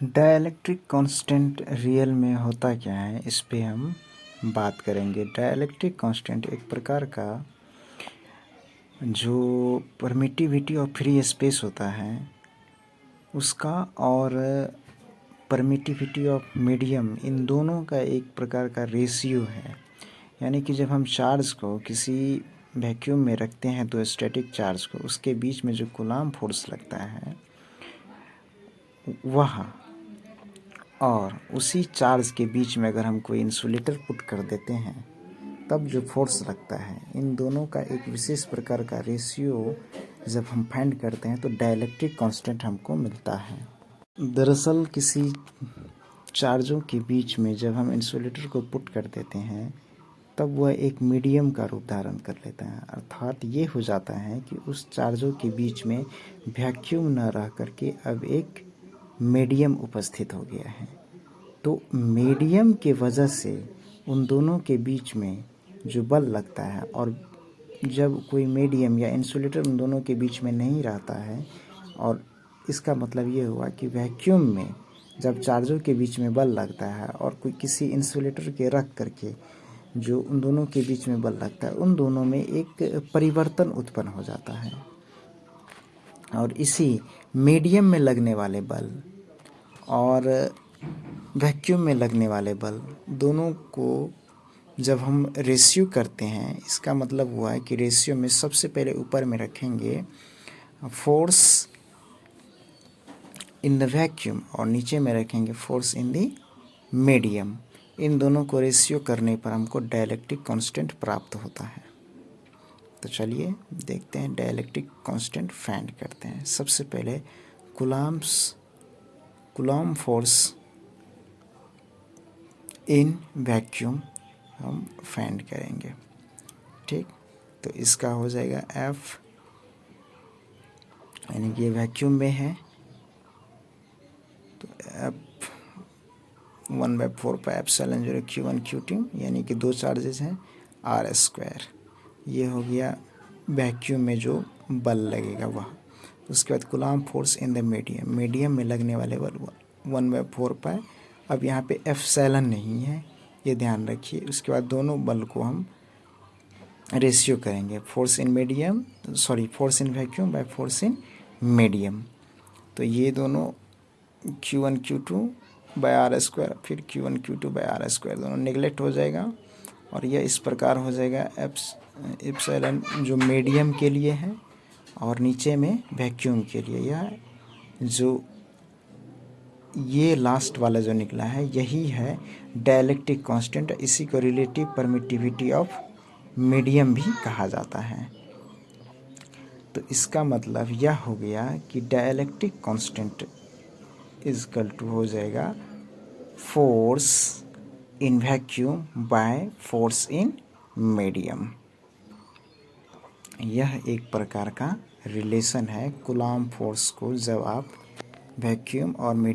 Dielectric constant real में होता क्या है, इस पे हम बात करेंगे। डाइलेक्ट्रिक कांस्टेंट एक प्रकार का जो परमिटिविटी और फ्री स्पेस होता है उसका, और परमिटिविटी ऑफ मीडियम, इन दोनों का एक प्रकार का रेशियो है। यानी कि जब हम चार्ज को किसी वैक्यूम में रखते हैं तो स्टैटिक चार्ज को, उसके बीच में जो कूलम्ब फोर्स लगता है वह, और उसी चार्ज के बीच में अगर हम कोई इंसुलेटर पुट कर देते हैं तब जो फोर्स लगता है, इन दोनों का एक विशेष प्रकार का रेशियो जब हम फाइंड करते हैं तो डाइलेक्ट्रिक कांस्टेंट हमको मिलता है। दरअसल किसी चार्जों के बीच में जब हम इंसुलेटर को पुट कर देते हैं तब वह एक मीडियम का रूप धारण कर लेता है। अर्थात ये हो जाता है कि उस चार्जों के बीच में वैक्यूम न रह करके अब एक मीडियम उपस्थित हो गया है। तो मीडियम के वजह से उन दोनों के बीच में जो बल लगता है, और जब कोई मीडियम या इंसुलेटर उन दोनों के बीच में नहीं रहता है, और इसका मतलब ये हुआ कि वैक्यूम में जब चार्जों के बीच में बल लगता है और कोई किसी इंसुलेटर के रख करके जो उन दोनों के बीच में बल लगता है, उन दोनों में एक परिवर्तन उत्पन्न हो जाता है। और इसी मीडियम में लगने वाले बल और वैक्यूम में लगने वाले बल दोनों को जब हम रेशियो करते हैं, इसका मतलब हुआ है कि रेशियो में सबसे पहले ऊपर में रखेंगे फोर्स इन द वैक्यूम और नीचे में रखेंगे फोर्स इन द मीडियम। इन दोनों को रेशियो करने पर हमको डाइलेक्ट्रिक कांस्टेंट प्राप्त होता है। तो चलिए देखते हैं डाइलेक्ट्रिक कांस्टेंट फाइंड करते हैं। सबसे पहले कूलम्ब फोर्स इन वैक्यूम हम फाइंड करेंगे। ठीक, तो इसका हो जाएगा F, यानी कि ये वैक्यूम में है तो F 1/4πε0 Q1 Q2, यानी कि दो चार्जेस हैं R²। ये हो गया वैक्यूम में जो बल लगेगा वह। उसके बाद coulomb force in the medium, medium में लगने वाले बल 1/4π। अब यहाँ पे एप्सिलॉन नहीं है, ये ध्यान रखिए। उसके बाद दोनों बल को हम रेशियो करेंगे, force in vacuum by force in medium. तो ये दोनों Q1 Q2 बाय R², फिर Q1 Q2 बाय R² दोनों नेगलेक्ट हो जाएगा, और यह इस प्रकार हो जाएगा एप्सिलॉन जो मीडियम के लिए है और नीचे में वैक्यूम के लिए। यह जो ये लास्ट वाला जो निकला है यही है डाइलेक्ट्रिक कांस्टेंट। इसी को रिलेटिव परमिटिविटी ऑफ मीडियम भी कहा जाता है। तो इसका मतलब यह हो गया कि डाइलेक्ट्रिक कांस्टेंट इक्वल टू हो जाएगा force in vacuum by force in medium. यह एक प्रकार का रिलेशन है कूलम्ब फोर्स को जब आप वैक्यूम और मीडियम